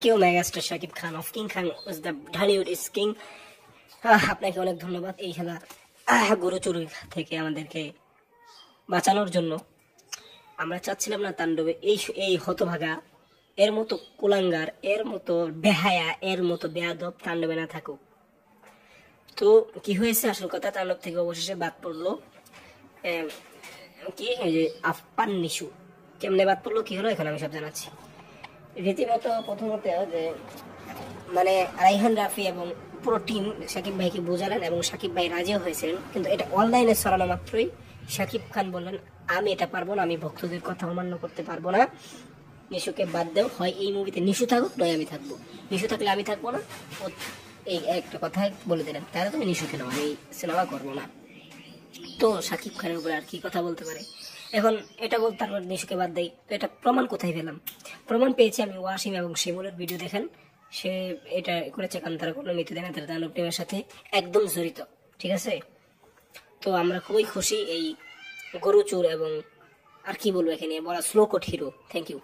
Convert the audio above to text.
কেউ megastar Shakib Khan of king Khan was the Dhallywood is king. আপনাকে অনেক ধন্যবাদ এই খেলা গরু চুরি থেকে আমাদেরকে বাঁচানোর জন্য। আমরা চাচ্ছিলাম না তাণ্ডবে এই হতভাগা এর মতো কুলাঙ্গার, এর মতো বেহায়া, এর মতো বেয়াদব তাণ্ডবে না থাকুক। তো কি হয়েছে, আসল কথা, তাণ্ডব থেকে অবশেষে বাদ পড়লো কি এই যে আফপান নিশু। কেমনে বাদ পড়লো, কি হলো, এখন আমি সব জানাচ্ছি। রীতিমতো প্রথমত যে মানে রাইহান রাফি এবং পুরো টিম সাকিব ভাইকে বোঝালেন এবং সাকিব ভাই রাজিও হয়েছিলেন, কিন্তু এটা অনলাইনে ছড়ানো মাত্রই সাকিব খান বললেন আমি এটা পারবো না, আমি ভক্তদের কথা অমান্য করতে পারবো না, নিশুকে বাদ দেও, হয় এই মুভিতে নিশু থাকুক নয় আমি থাকবো, নিশু থাকলে আমি থাকবো না। এই একটা কথা বলে দিলেন, তাহলে তুমি নিশুকে নাও, আমি সিনেমা করবো না। তো সাকিব খানের উপরে আর কি কথা বলতে পারে। এখন এটা বলতে তারপর নিশুকে বাদ দেয়, তো এটা প্রমাণ কোথায় পেলাম? প্রমাণ পেয়েছি আমি ওয়াসিম এবং শিমুলের ভিডিও দেখেন, সে এটা করেছে কারণ তারা কোনো মৃত্যু দেয় না, তারা দানব টিমের সাথে একদম জড়িত, ঠিক আছে। তো আমরা খুবই খুশি এই গরু চোর এবং আর কি বলবো এখানে বলা স্লো কোট হিরো। Thank you.